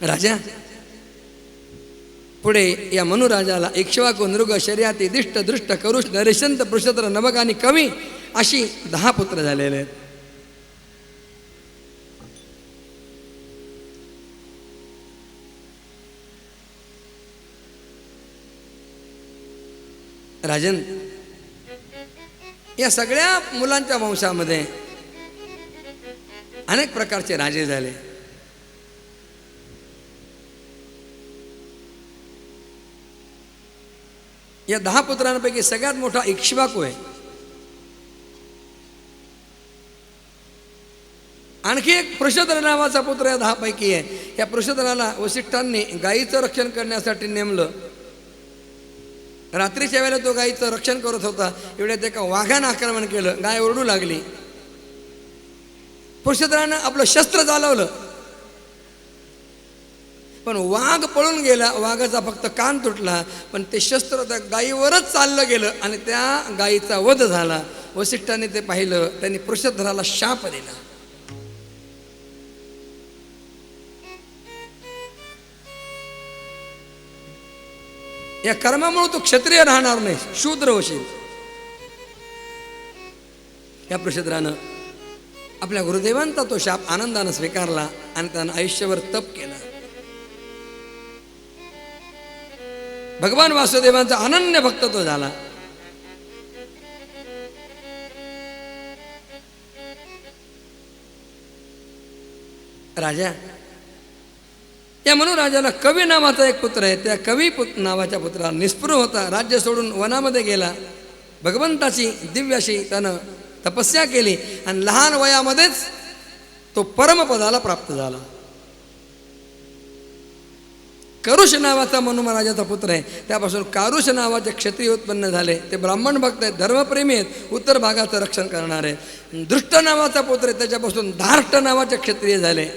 राजा पुढे या मनुराजाला इक्ष्वाकू नृग शर्याती दिष्ट दृष्ट करुष नरेशंत पृषत्र नवक आणि कवी अशी 10 पुत्र झालेले आहेत. राजन या सगळ्या मुलांच्या वंशामध्ये अनेक प्रकारचे राजे झाले. या 10 पुत्रांपैकी सगळ्यात मोठा इक्ष्वाकू आहे. आणखी एक पृषद्र नावाचा पुत्र या 10 पैकी आहे. या पृषद्राला वसिष्ठांनी गायीचं रक्षण करण्यासाठी नेमलं. रात्रीच्या वेळेला तो गायीचं रक्षण करत होता. एवढ्यात एका वाघानं आक्रमण केलं. गाय ओरडू लागली. पृषद्रानं आपलं शस्त्र चालवलं पण वाघ पळून गेला. वाघाचा फक्त कान तुटला पण ते शस्त्र त्या गायीवरच चाललं गेलं आणि त्या गायीचा वध झाला. वसिष्ठांनी ते पाहिलं. त्यांनी पृषद्राला शाप दिला. या कर्मामुळे तू क्षत्रिय राहणार नाही, शूद्र होशील. या पृषद्रानं आपल्या गुरुदेवांचा तो शाप आनंदानं स्वीकारला आणि त्यानं आयुष्यभर तप केलं. भगवान वासुदेवांचा अनन्य भक्त तो झाला. राजा या मनुराजाला कवी नावाचा एक पुत्र आहे. त्या कवी नावाच्या पुत्राला निस्पृह होता. राज्य सोडून वनामध्ये गेला. भगवंताची दिव्याशी त्यानं तपस्या केली आणि लहान वयामध्येच तो परमपदाला प्राप्त झाला. करुष नावाचा मनु महाराजाचा पुत्र आहे. त्यापासून कारुष नावाचे क्षत्रिय उत्पन्न झाले. ते ब्राह्मण भक्त आहेत, धर्मप्रेमी आहेत, उत्तर भागाचं रक्षण करणारे. दृष्ट नावाचा पुत्र आहे, त्याच्यापासून धार्ष्ट नावाचे क्षत्रिय झाले.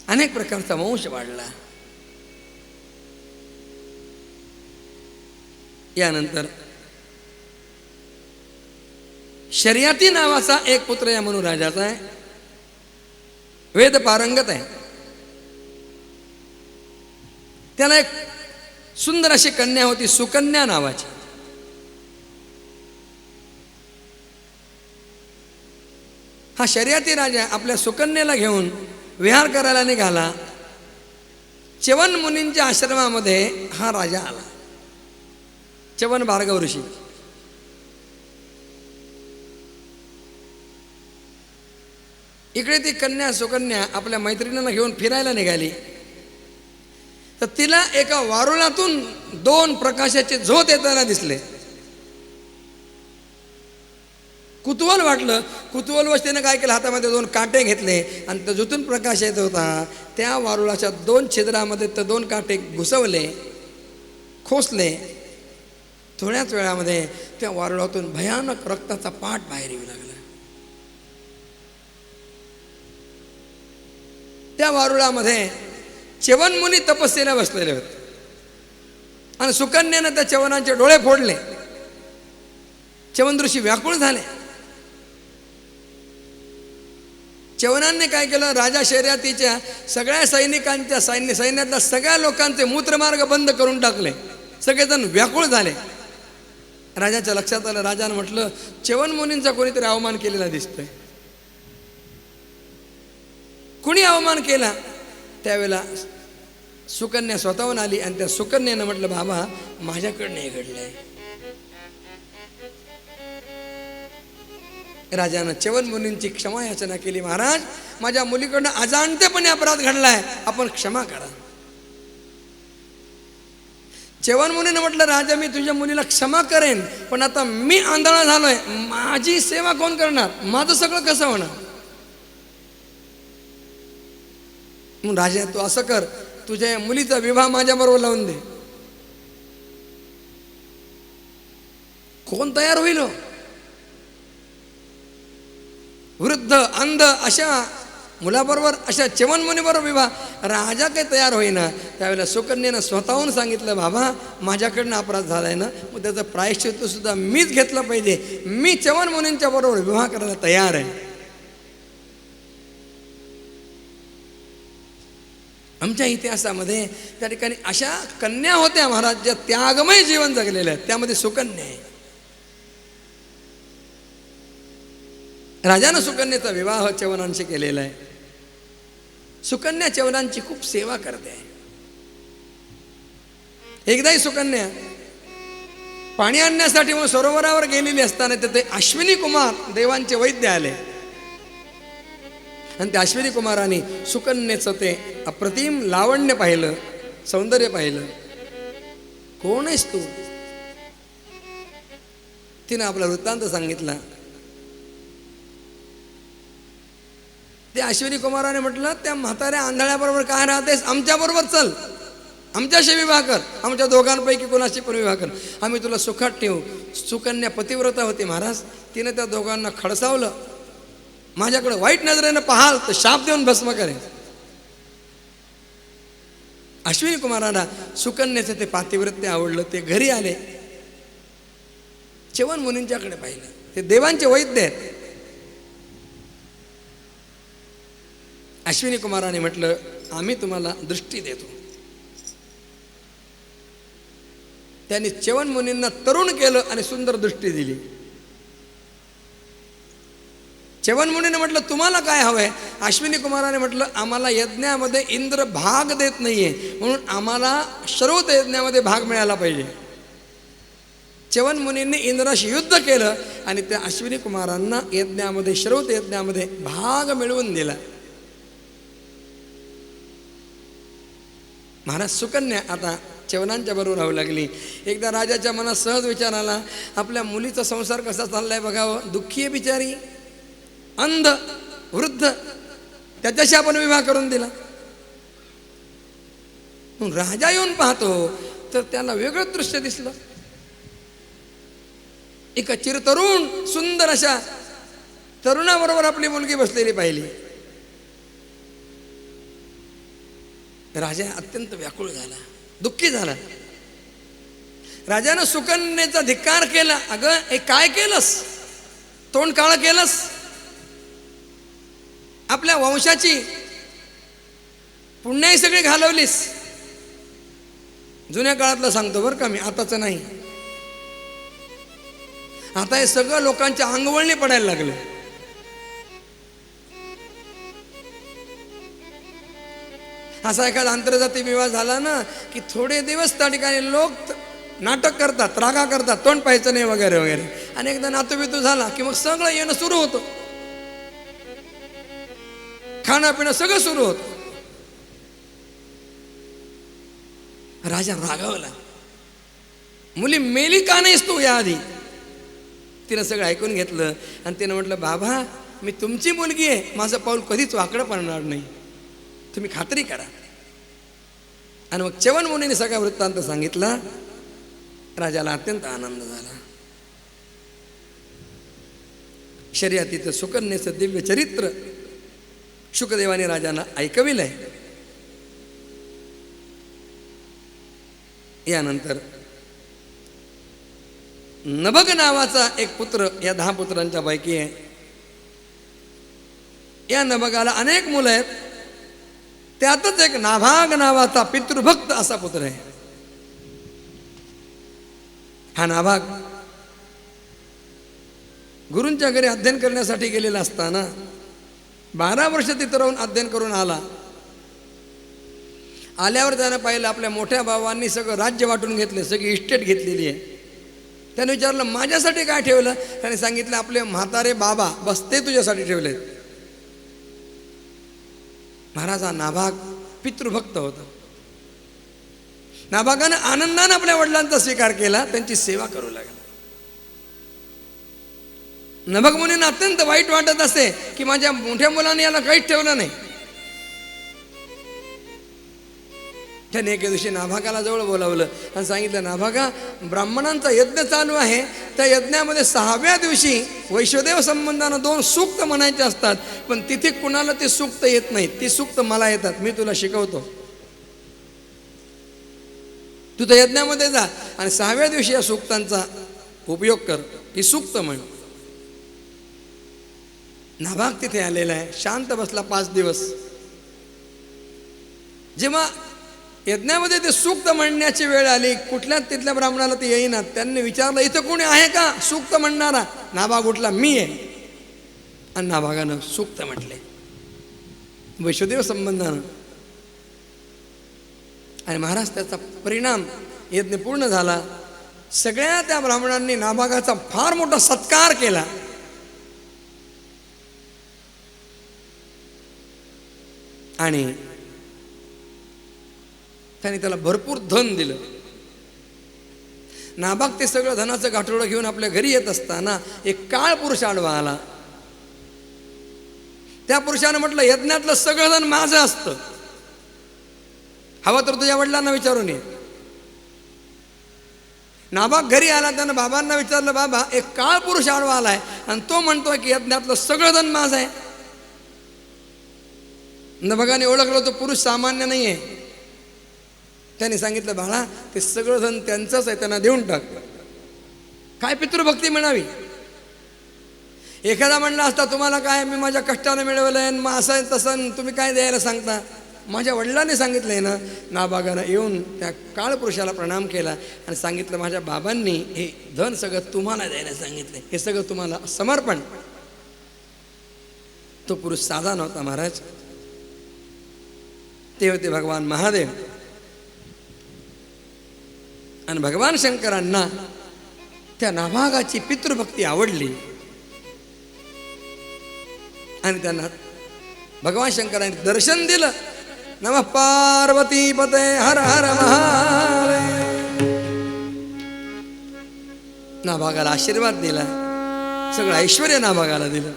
अनेक प्रकारचा वंश वाढला. यानंतर शर्याती नावाचा एक पुत्र या मनुराजाचा आहे. वेद पारंगत आहे. त्याला एक सुंदर अशी कन्या होती, सुकन्या नावाची. हा शर्याती राजा आपल्या सुकन्याला घेऊन विहार करायला निघाला. च्यवन मुनींच्या आश्रमामध्ये हा राजा आला. च्यवन भार्गव ऋषी. इकडे ती कन्या सुकन्या आपल्या मैत्रिणींना घेऊन फिरायला निघाली. तर तिला एका वारुळातून 2 प्रकाशाचे झोत येताना दिसले. कुतूहल वाटलं. कुतूहलवश काय केलं, हातामध्ये 2 काटे घेतले आणि त्या जिथून प्रकाश येत होता त्या वारुळाच्या 2 छिद्रामध्ये ते 2 काटे घुसवले, खोसले. थोड्याच वेळामध्ये त्या वारुळातून भयानक रक्ताचा पाट बाहेर येऊ लागला. त्या वारुळामध्ये च्यवन मुनी तपस्येला बसलेले होते आणि सुकन्यानं त्या च्यवनांचे डोळे फोडले. च्यवन ऋषी व्याकुळ झाले. च्यवनांनी काय केलं, राजा शर्यातीच्या सगळ्या सैनिकांच्या सैन्यातल्या सगळ्या लोकांचे मूत्रमार्ग बंद करून टाकले. सगळेजण व्याकुळ झाले. राजाच्या लक्षात आलं. राजानं म्हटलं, च्यवन मुनींचा कोणीतरी अवमान केलेला दिसतोय. कुणी अवमान केला? त्यावेळेला सुकन्या स्वतःहून आली आणि त्या सुकन्यानं म्हटलं, बाबा माझ्याकडनं हे घडलंय. राजानं च्यवन मुनींची क्षमा याचना केली. महाराज, माझ्या मुलीकडनं अजाणतेपणे अपराध घडलाय, आपण क्षमा करा. च्यवन मुनीनं म्हटलं, राजा मी तुझ्या मुलीला क्षमा करेन, पण आता मी आंधळा झालोय, माझी सेवा कोण करणार? माझं सगळं कसं होणार? म्हणून राजा तू असं कर, तुझ्या मुलीचा विवाह माझ्याबरोबर लावून दे. कोण तयार होईल? वृद्ध अंध अशा मुलाबरोबर, अशा च्यवन मुनीबरोबर विवाह? राजा काही तयार होईना. त्यावेळेला सुकन्येनं स्वतःहून सांगितलं, बाबा माझ्याकडनं अपराध झाला आहे ना, मग त्याचं प्रायश्चित्तसुद्धा मीच घेतलं पाहिजे. मी च्यवन मुनींच्या बरोबर विवाह करायला तयार आहे. आमच्या इतिहासामध्ये त्या ठिकाणी अशा कन्या होत्या महाराज, ज्या त्यागमय जीवन जगलेल्या आहेत. त्यामध्ये सुकन्या आहे. राजानं सुकन्येचा विवाह च्यवनांशी केलेला आहे. सुकन्या च्यवनांची खूप सेवा करते. एकदाही सुकन्या पाणी आणण्यासाठी म्हणून सरोवरावर गेलेली असताना तिथे अश्विनी कुमार देवांचे वैद्य आले आणि त्या अश्विनी कुमाराने सुकन्येचं ते अप्रतिम लावण्य पाहिलं, सौंदर्य पाहिलं. कोण आहेस तू? तिनं आपला वृत्तांत सांगितला. त्या अश्विनी कुमाराने म्हटलं, त्या म्हाताऱ्या आंधळ्याबरोबर काय राहतेस? आमच्याबरोबर चल, आमच्याशी विवाह कर, आमच्या दोघांपैकी कोणाशी पण विवाह कर, आम्ही तुला सुखात ठेवू. सुकन्या पतिव्रता होती महाराज. तिनं त्या दोघांना खडसावलं. माझ्याकडे वाईट नजरेनं पाहाल तर शाप देऊन भस्म करेन. अश्विनी कुमारांना सुकन्याचं ते पातिव्रत्य आवडलं. ते घरी आले, च्यवन मुनींच्याकडे पाहिलं. ते देवांचे वैद्य आहेत. अश्विनी कुमाराने म्हटलं, आम्ही तुम्हाला दृष्टी देतो. त्यांनी च्यवन मुनींना तरुण केलं आणि सुंदर दृष्टी दिली. च्यवन मुनीने म्हटलं, तुम्हाला काय हवंय? अश्विनी कुमाराने म्हटलं, आम्हाला यज्ञामध्ये इंद्र भाग देत नाहीये, म्हणून आम्हाला श्रौत यज्ञामध्ये भाग मिळाला पाहिजे. च्यवन मुनींनी इंद्राशी युद्ध केलं आणि त्या अश्विनी कुमारांना यज्ञामध्ये, श्रौत यज्ञामध्ये भाग मिळवून दिला. महाराज सुकन्या आता च्यवनांच्या बरोबर राहू लागली. एकदा राजाच्या मनात सहज विचार आला, आपल्या मुलीचा संसार कसा चाललाय बघावं. दुःखी आहे बिचारी, अंध, वृद्ध, त्याच्याशी आपण विवाह करून दिला. राजा येऊन पाहतो तर त्याला वेगळं दृश्य दिसलं. एका चिरतरुण सुंदर अशा तरुणाबरोबर आपली मुलगी बसलेली पाहिली. राजा अत्यंत व्याकुळ झाला, दुःखी झाला. राजानं सुकन्येचा धिक्कार केला. अगं हे काय केलंस? तोंड काळं केलंस, आपल्या वंशाची पुण्याई सगळी घालवलीस. जुन्या काळातलं सांगतो बरं का मी, आताचं नाही. आता हे सगळं लोकांच्या अंगवळणी पडायला लागलं. असा एखादा आंतरजातीय विवाह झाला ना की थोडे दिवस त्या ठिकाणी लोक नाटक करतात, रागा करतात, तोंड पाहायचं नाही वगैरे वगैरे. आणि एकदा नातूबितू झाला की मग सगळं येणं सुरू होतं, खाणं पिणं सगळं सुरू होतं. राजा रागावला. मुली मेली का नाहीस तू याआधी? तिनं सगळं ऐकून घेतलं आणि तिनं म्हटलं, बाबा मी तुमची मुलगी आहे, माझं पाऊल कधीच वाकडं पडणार नाही, तुम्ही खात्री करा. आणि मग च्यवन मुनीने सगळा वृत्तांत सांगितला. राजाला अत्यंत आनंद झाला. शर्यतीचं सुकन्येचं दिव्य चरित्र शुकदेवाने राजांना ऐकविलंय. यानंतर नभग नावाचा एक पुत्र या 10 पुत्रांच्या पैकी आहे. या नभगाला अनेक मुलं आहेत. त्यातच एक नाभाग नावाचा पितृभक्त असा पुत्र आहे. हा नाभाग गुरूंच्या घरी अध्ययन करण्यासाठी गेलेला असताना 12 वर्ष तिथं राहून अध्ययन करून आला. आल्यावर त्यानं पाहिलं आपल्या मोठ्या भावांनी सगळं राज्य वाटून घेतले, सगळी इस्टेट घेतलेली आहे. त्याने विचारलं, माझ्यासाठी काय ठेवलं? त्याने सांगितलं, आपले म्हातारे बाबा बस ते तुझ्यासाठी ठेवले. महाराज हा नाभाग पितृभक्त होता. नाभागानं आनंदानं आपल्या वडिलांचा स्वीकार केला, त्यांची सेवा करू लागला. नभग मुनींना अत्यंत वाईट वाटत असे की माझ्या मोठ्या मुलाने याला काहीच ठेवलं नाही. त्याने एके दिवशी नाभागाला जवळ बोलावलं आणि सांगितलं, नाभागा ब्राह्मणांचा यज्ञ चालू आहे, त्या यज्ञामध्ये 6व्या दिवशी वैश्वदेव संबंधानं 2 सूक्त म्हणायचे असतात, पण तिथे कुणाला ते सूक्त येत नाही. ती सूक्त मला येतात, मी तुला शिकवतो. तू त्या यज्ञामध्ये जा आणि 6व्या दिवशी या सूक्तांचा उपयोग कर. ही सूक्त म्हण. नाभाग तिथे आलेला आहे, शांत बसला 5 दिवस. जेव्हा यज्ञामध्ये ते सूक्त म्हणण्याची वेळ आली, कुठल्याच तिथल्या ब्राह्मणाला ते येईना. त्यांनी विचारलं, इथं कोणी आहे का सूक्त म्हणणारा? नाभाग उठला, मी आहे. आणि नाभागानं सूक्त म्हटले वैश्वदेव संबंधानं. आणि महाराज त्याचा परिणाम, यज्ञ पूर्ण झाला. सगळ्या त्या ब्राह्मणांनी नाभागाचा फार मोठा सत्कार केला. आणि त्यांनी त्याला भरपूर धन दिलं. नाभाग ते सगळं धनाचं गाठोडं घेऊन आपल्या घरी येत असताना एक काळ पुरुष आडवा आला. त्या पुरुषानं म्हटलं, यज्ञातलं सगळं धन माझं असतं, हवं तर तुझ्या वडिलांना विचारून ये. नाभाग घरी आला, त्यानं बाबांना विचारलं, बाबा एक काळ पुरुष आडवा आलाय आणि तो म्हणतोय की यज्ञातलं सगळं धन माझं आहे. नाभागाने ओळखलं तो पुरुष सामान्य नाही आहे. त्याने सांगितलं, बाळा ते सगळं धन त्यांचंच आहे, त्यांना देऊन टाक. काय पितृभक्ती म्हणावी. एखादा म्हणला असता, तुम्हाला काय, मी माझ्या कष्टाने मिळवलंय, मग असं तसं तुम्ही काय द्यायला सांगता. माझ्या वडिलांनी सांगितलंय ना. नाभागानं येऊन त्या काळपुरुषाला प्रणाम केला आणि सांगितलं, माझ्या बाबांनी हे धन सगळं तुम्हाला द्यायला सांगितलंय, हे सगळं तुम्हाला समर्पण. तो पुरुष साधा नव्हता महाराज, ते होते भगवान महादेव. आणि भगवान शंकरांना त्या नाभागाची पितृभक्ती आवडली आणि त्यांना भगवान शंकरांनी दर्शन दिलं. नमः पार्वती पते हर हर महादेव. नाभागाला आशीर्वाद दिला, सगळं ऐश्वर्य नाभागाला दिलं.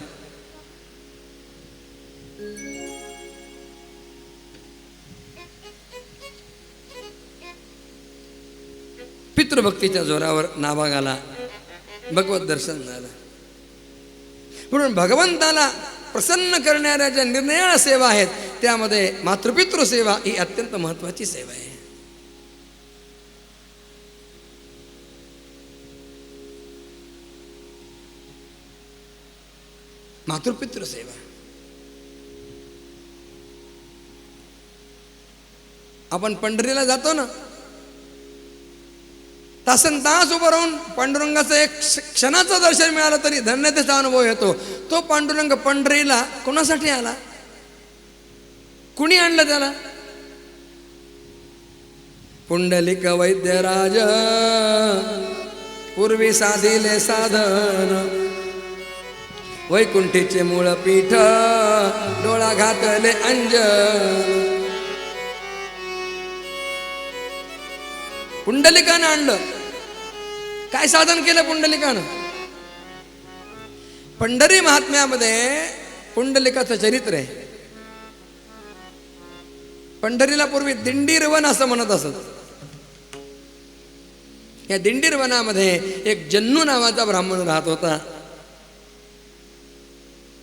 पितृभक्तीच्या जोरावर नाभागाला भगवत दर्शन झालं. म्हणून भगवंताला प्रसन्न करणाऱ्या ज्या निर्णयाळ सेवा आहेत, त्यामध्ये मातृपितृ सेवा ही अत्यंत महत्वाची सेवा आहे. मातृपितृ सेवा. आपण पंढरीला जातो ना, तासन तास उभं राहून पांडुरंगाचं एक क्षणाचं दर्शन मिळालं तरी धन्यतेचा अनुभव येतो. तो पांडुरंग पंढरीला कोणासाठी आला? कुणी आणलं त्याला? पुंडलिक वैद्यराज पूर्वी साधिले साधन, वैकुंठीचे मूळ पीठ डोळा घातले अंजन. पुंडलिकानं आणलं. काय साधन केलं पुंडलिकानं? पंढरी महात्म्यामध्ये पुंडलिकाचं चरित्र आहे. पंढरीला पूर्वी दिंडीरवन असं म्हणत असत. या दिंडीरवनामध्ये एक जन्नू नावाचा ब्राह्मण राहत होता.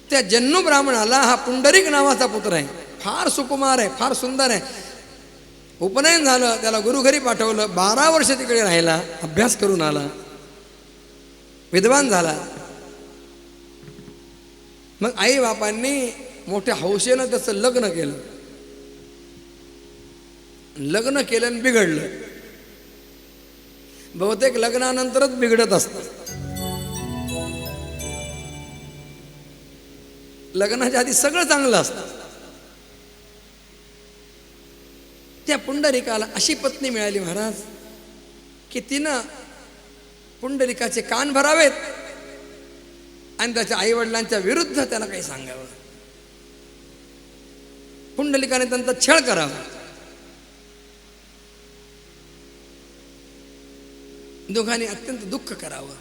त्या जन्नू ब्राह्मणाला हा पुंडरीक नावाचा पुत्र आहे. फार सुकुमार आहे, फार सुंदर आहे. उपनयन झालं, त्याला गुरु घरी पाठवलं. 12 वर्ष तिकडे राहिला, अभ्यास करून आला, विद्वान झाला. मग आई बापांनी मोठ्या हौसेनं त्याचं लग्न केलं. लग्न केलं आणि बिघडलं. बहुतेक लग्नानंतरच बिघडत असतं. लग्नाच्या आधी सगळं चांगलं असतं. त्या पुंडलिकाला अशी पत्नी मिळाली महाराज की तिनं पुंडलिकाचे कान भरावेत आणि त्याच्या आईवडिलांच्या विरुद्ध त्याला काही सांगावं. पुंडलिकाने त्यांचा छळ करावा. दोघांनी अत्यंत दुःख करावं.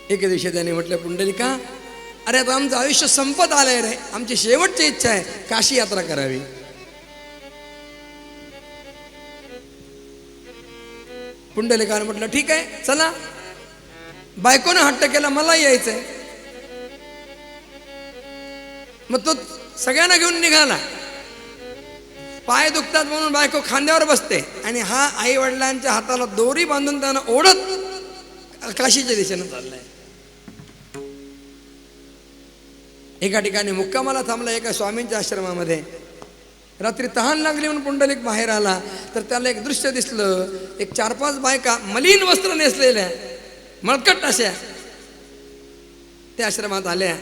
एके दिवशी त्याने म्हटलं, पुंडलिका, अरे आता आमचं आयुष्य संपत आलंय रे, आमची शेवटची इच्छा आहे काशी यात्रा करावी. पुंडलिकानं म्हटलं ठीक आहे चला. बायकोनं हट्ट केला मला यायचंय. मग तो सगळ्यांना घेऊन निघाला. पाय दुखतात म्हणून बायको खांद्यावर बसते आणि हा आई वडिलांच्या हाताला दोरी बांधून त्यांना ओढत काशीच्या दिशेनं चाललाय. एका ठिकाणी मुक्कामाला थांबला एका स्वामींच्या आश्रमामध्ये. रात्री तहान लागली म्हणून पुंडलिक बाहेर आला तर त्याला एक दृश्य दिसलं. एक 4-5 बायका मलिन वस्त्र नेसलेल्या मळकट अशा त्या आश्रमात आल्या.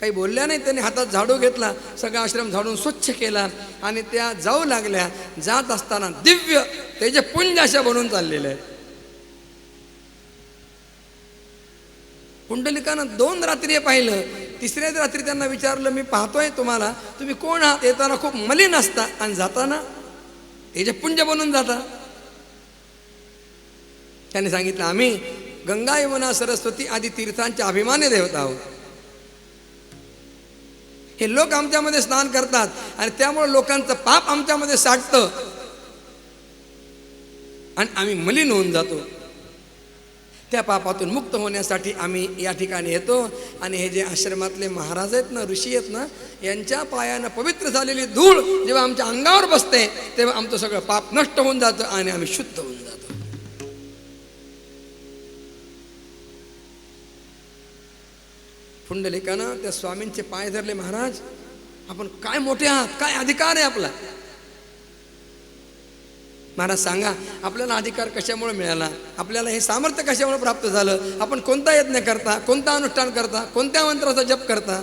काही बोलल्या नाही. त्यांनी हातात झाडू घेतला, सगळा आश्रम झाडून स्वच्छ केला आणि त्या जाऊ लागल्या. जात असताना दिव्य तेजपुंज अशा बनून चाललेल्या आहेत. पुंडलिकानं 2 रात्री पाहिलं. 3ऱ्या रात्री त्यांना विचारलं मी पाहतोय तुम्हाला, तुम्ही कोण आहात? येताना खूप मलिन असता आणि जाताना तेजपुंज बनून जाता. त्यांनी सांगितलं आम्ही गंगा यमुना सरस्वती आदी तीर्थांच्या अभिमानी देवता आहोत. हे लोक आमच्यामध्ये स्नान करतात आणि त्यामुळे लोकांचं पाप आमच्यामध्ये साठतं आणि आम्ही मलिन होऊन जातो. त्या पापातून मुक्त होण्यासाठी आम्ही या ठिकाणी येतो आणि हे जे आश्रमातले महाराज आहेत ना, ऋषी आहेत ना, यांच्या पायानं पवित्र झालेली धूळ जेव्हा आमच्या अंगावर बसते तेव्हा आमचं सगळं पाप नष्ट होऊन जातं आणि आम्ही शुद्ध होऊन जातो. पुंडलिकानं त्या स्वामींचे पाय धरले. महाराज आपण काय मोठे आहात, काय अधिकार आहे आपला. महाराज सांगा आपल्याला अधिकार कशामुळे मिळाला, आपल्याला हे सामर्थ्य कशामुळे प्राप्त झालं, आपण कोणता यज्ञ करता, कोणता अनुष्ठान करता, कोणत्या मंत्राचा जप करता.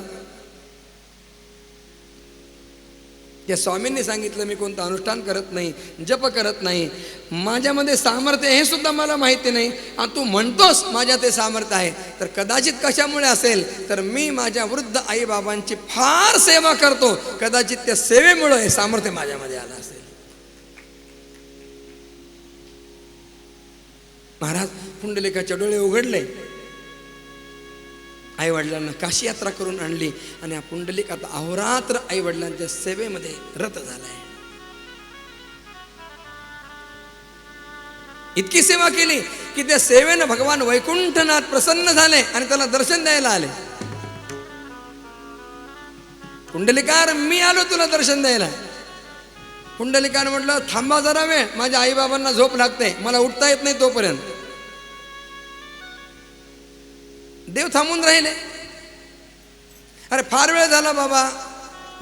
त्या स्वामींनी सांगितलं मी कोणतं अनुष्ठान करत नाही, जप करत नाही, माझ्यामध्ये सामर्थ्य हे सुद्धा मला माहिती नाही आणि तू म्हणतोस माझ्या ते सामर्थ्य आहे. तर कदाचित कशामुळे असेल तर मी माझ्या वृद्ध आईबाबांची फार सेवा करतो, कदाचित त्या सेवेमुळे हे सामर्थ्य माझ्यामध्ये आलं असेल. महाराज पुंडलिकाचे डोळे उघडले. आई वडिलांना काशी यात्रा करून आणली आणि हा पुंडलिक आता अहोरात्र आई वडिलांच्या सेवेमध्ये रत झालाय. इतकी सेवा केली की त्या सेवेनं भगवान वैकुंठनाथ प्रसन्न झाले आणि त्याला दर्शन द्यायला आले. पुंडलिकार मी आलो तुला दर्शन द्यायला. पुंडलिकानं म्हटलं थांबा जरा वेळ, माझ्या आईबाबांना झोप लागते, मला उठता येत नाही तोपर्यंत. देव थांबून राहिले. अरे फार वेळ झाला बाबा,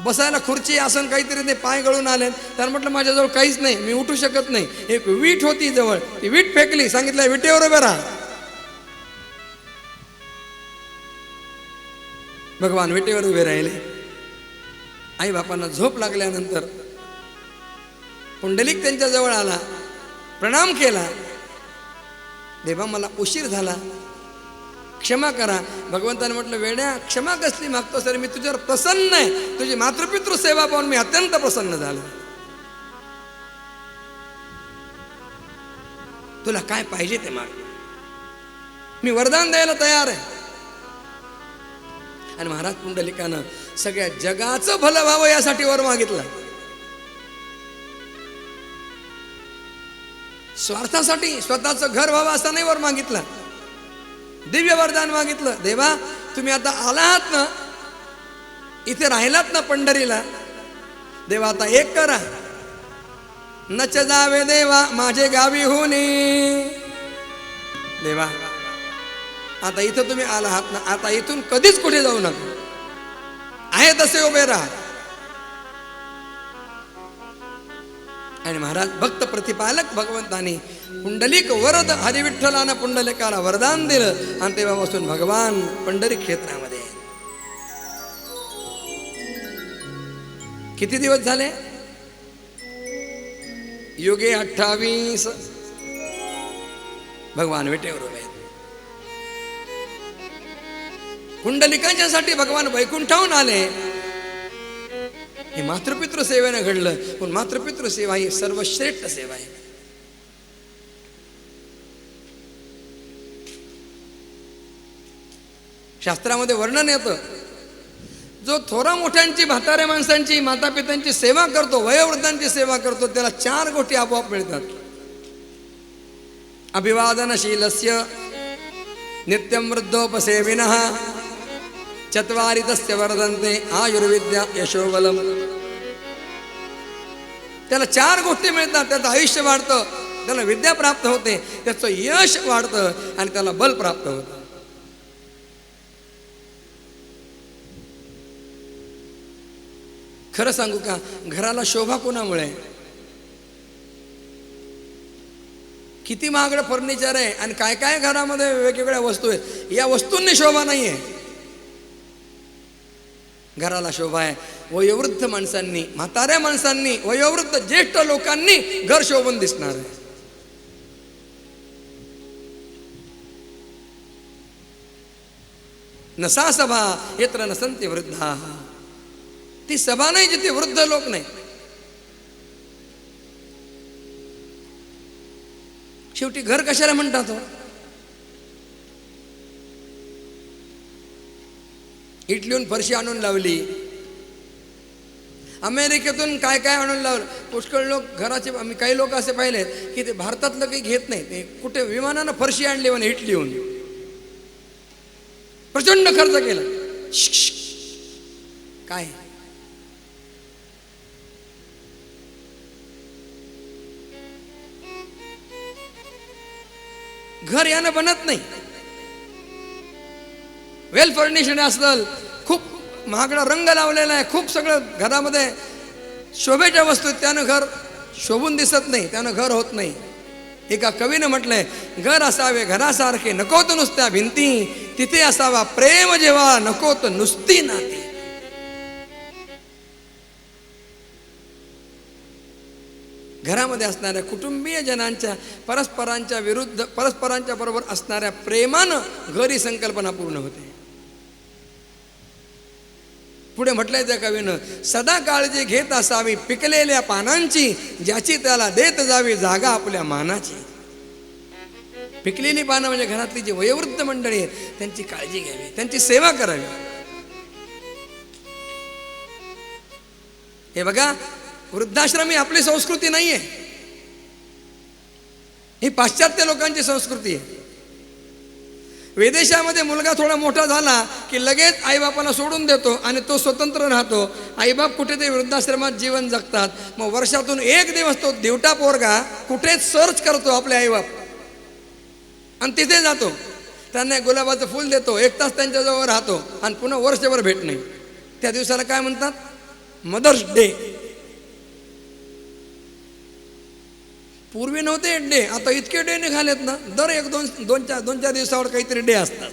बसायला खुर्ची आसन काहीतरी ते पाय गळून आले. त्यानं म्हटलं माझ्याजवळ काहीच नाही, मी उठू शकत नाही. एक वीट होती जवळ, ती वीट फेकली, सांगितलं विटेवर उभे राहा. भगवान विटेवर उभे राहिले. आई बापांना झोप लागल्यानंतर पुंडलिक त्यांच्या जवळ आला, प्रणाम केला. देवा मला उशीर झाला, क्षमा करा. भगवंताने म्हटलं वेड्या क्षमा कसली मागतो सर, मी तुझ्यावर प्रसन्न आहे. तुझी मातृपितृ सेवा पाहून मी अत्यंत प्रसन्न झालो. तुला काय पाहिजे ते माग, मी वरदान द्यायला तयार आहे. आणि महाराज पुंडलिकानं सगळ्या जगाचं भलं व्हावं यासाठी वर मागितलं. स्वार्थासाठी स्वतःचं घर व्हावं असं नाही वर मागितलं, दिव्य वरदान मागितलं. देवा तुम्ही आता आलात ना, इथे राहिलात ना पंढरीला, देवा आता एक करा, नच जावे देवा माझे गावी होणे. देवा आता इथं तुम्ही आला आहात ना, आता इथून कधीच कुठे जाऊ नका, आहे तसे उभे राहा. आणि महाराज भक्त प्रतिपालक भगवंतानी पुंडलिक वरद हरिविठ्ठलानं पुंडलिकाला वरदान दिलं आणि तेव्हापासून भगवान पंढरी क्षेत्रामध्ये. किती दिवस झाले? युगे 28 भगवान विटेवर उभे आहेत. पुंडलिकांच्यासाठी भगवान वैकुंठाहून आले. हे मातृपितृ सेवेनं घडलं. पण मातृपितृ सेवा ही सर्वश्रेष्ठ सेवा आहे. शास्त्रामध्ये वर्णन येतं, जो थोरा मोठ्यांची म्हाताऱ्या माणसांची माता पित्यांची सेवा करतो, वयोवृद्धांची सेवा करतो, त्याला 4 गोष्टी आपोआप मिळतात. अभिवादनशीलस्य नित्यं वृद्धोपसेविनः चत्वारि तस्य वर्धन्ते आयुर्विद्या यशोबलम. त्याला 4 गोष्टी मिळतात. त्याचं आयुष्य वाढतं, त्याला विद्या प्राप्त होते, त्याचं यश वाढतं आणि त्याला बल प्राप्त होतं. खरं सांगू का, घराला शोभा कोणामुळे? किती महागडं फर्निचर आहे आणि काय काय घरामध्ये वेगवेगळ्या वस्तू आहेत, या वस्तूंनी शोभा नाही आहे. घराला शोभा आहे वयोवृद्ध माणसांनी, म्हाताऱ्या माणसांनी, वयोवृद्ध ज्येष्ठ लोकांनी घर शोभून दिसणार आहे. नसा सभा यत्र नसन्ति वृद्धा. ती सभा नाही जिथे वृद्ध लोक नाही. शेवटी घर कशाला म्हणतात? इटलीहून फरशी आणून लावली, अमेरिकेतून काय काय आणून लावलं. पुष्कळ लोक घराचे, आम्ही काही लोक असे पाहिले की ते भारतातलं काही घेत नाही, ते कुठे विमानानं फरशी आणली म्हणे इटलीहून, प्रचंड खर्च केला. काय घर यानं बनत नाही. वेल फर्निश्ड असेल, खूप महागडा रंग लावलेला आहे, खूप सगळं घरामध्ये शोभेच्या वस्तू, त्यानं घर शोभून दिसत नाही, त्यानं घर होत नाही. एका कवीनं म्हटलंय, घर असावे घरासारखे नकोत नुसत्या भिंती, तिथे असावा प्रेम जेव्हा नकोत नुसती नाती. घरामध्ये असणाऱ्या कुटुंबीय जनांच्या परस्परांच्या बरोबर असणाऱ्या प्रेमानं घर ही संकल्पना पूर्ण होते. पुढे म्हटलंय त्या कवीनं, सदा काळजी घेत असावी पिकलेल्या पानांची, ज्याची त्याला देत जावी जागा आपल्या मानाची. पिकलेली पानं म्हणजे घरातली जी वयोवृद्ध मंडळी आहेत त्यांची काळजी घ्यावी, त्यांची सेवा करावी. हे बघा, वृद्धाश्रम ही आपली संस्कृती नाहीये, ही पाश्चात्य लोकांची संस्कृती आहे. विदेशामध्ये मुलगा थोडा मोठा झाला की लगेच आईबापाला सोडून देतो आणि तो स्वतंत्र राहतो. आईबाप कुठेतरी वृद्धाश्रमात जीवन जगतात. मग वर्षातून 1 दिवस तो दिवटा पोरगा कुठेच सर्च करतो आपले आईबाप आणि तिथे जातो, त्यांना गुलाबाचं फूल देतो, 1 तास त्यांच्याजवळ राहतो आणि पुन्हा वर्षभर भेट नाही. त्या दिवसाला काय म्हणतात? Mother's day. पूर्वी नव्हते डे, आता इतके डे निघालेत ना, दर 1-2-4 दिवसावर काहीतरी डे असतात.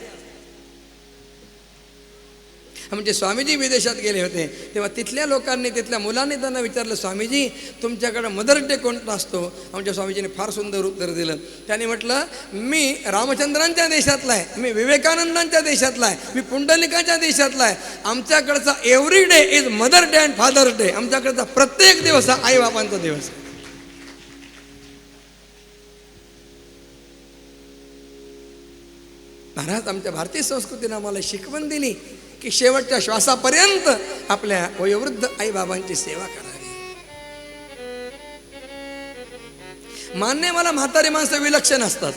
म्हणजे स्वामीजी विदेशात गेले होते तेव्हा तिथल्या लोकांनी, तिथल्या मुलांनी त्यांना विचारलं, स्वामीजी तुमच्याकडे मदर्स डे कोणता असतो? आमच्या स्वामीजीने फार सुंदर उत्तर दिलं. त्यांनी म्हटलं, मी रामचंद्रांच्या देशातला आहे, मी विवेकानंदांच्या देशातला आहे, मी पुंडलिकाच्या देशातला आहे. आमच्याकडचा every day is mother day and father's day. आमच्याकडचा प्रत्येक दिवस हा आई बापांचा दिवस आहे. महाराज आमच्या भारतीय संस्कृतीने आम्हाला शिकवण दिली की शेवटच्या श्वासापर्यंत आपल्या वयोवृद्ध आईबाबांची सेवा करावी. मान्य, मला म्हातारी माणसं विलक्षण असतात,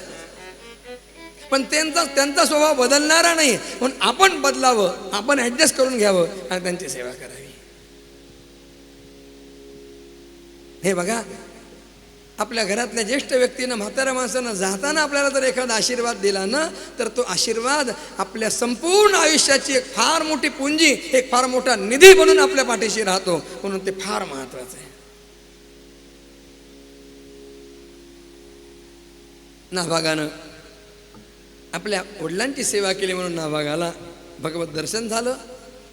पण त्यांचा स्वभाव बदलणारा नाही, म्हणून आपण बदलावं, आपण ऍडजस्ट करून घ्यावं आणि त्यांची सेवा करावी. हे बघा, आपल्या घरातल्या ज्येष्ठ व्यक्तीनं, म्हाताऱ्या माणसानं जाताना आपल्याला जर एखादा आशीर्वाद दिला ना, तर तो आशीर्वाद आपल्या संपूर्ण आयुष्याची एक फार मोठी पुंजी, एक फार मोठा निधी बनून आपल्या पाठीशी राहतो. म्हणून ते फार महत्वाचं आहे. नाभागानं आपल्या वडिलांची सेवा केली म्हणून नाभागाला भगवत दर्शन झालं,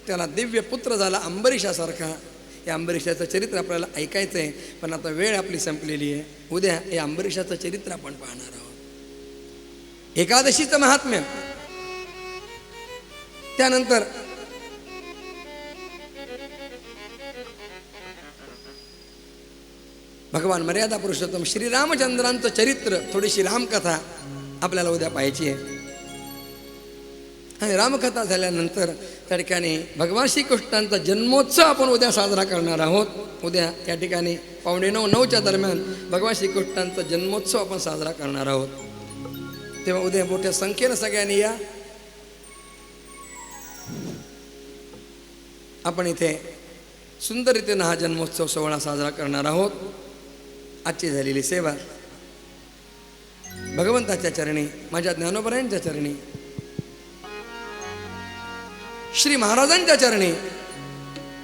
त्याला दिव्य पुत्र झाला अंबरीशासारखा. या अंबरीशाचं चरित्र आपल्याला ऐकायचं आहे, पण आता वेळ आपली संपलेली आहे. उद्या या अंबरीशाचं चरित्र आपण पाहणार आहोत. एकादशीचं महात्म्य, त्यानंतर भगवान मर्यादा पुरुषोत्तम श्रीरामचंद्रांचं चरित्र, थोडीशी रामकथा आपल्याला उद्या पाहायची आहे. आणि रामकथा झाल्यानंतर त्या ठिकाणी भगवान श्रीकृष्णांचा जन्मोत्सव आपण उद्या साजरा करणार आहोत. उद्या त्या ठिकाणी 9:15-9च्या दरम्यान भगवान श्रीकृष्णांचा जन्मोत्सव आपण साजरा करणार आहोत. तेव्हा उद्या मोठ्या संख्येनं सगळ्यांनी या. आपण इथे सुंदर रीतीनं हा जन्मोत्सव सोहळा साजरा करणार आहोत. आजची झालेली सेवा भगवंताच्या चरणी, माझ्या ज्ञानोबरायांच्या चरणी, श्री महाराजांच्या चरणी,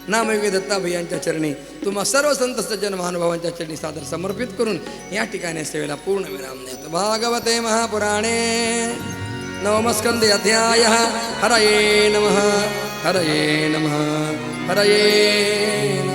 नामयोगी दत्ताभाई यांच्या चरणी, तुम्हा सर्व संत सज्जन महानुभावांच्या चरणी सादर समर्पित करून या ठिकाणी सेवेला पूर्ण विराम देतो. भागवते महापुराणे नवमस्कंदे अध्याय. हरये नमः, हरये नमः, हरये नमः.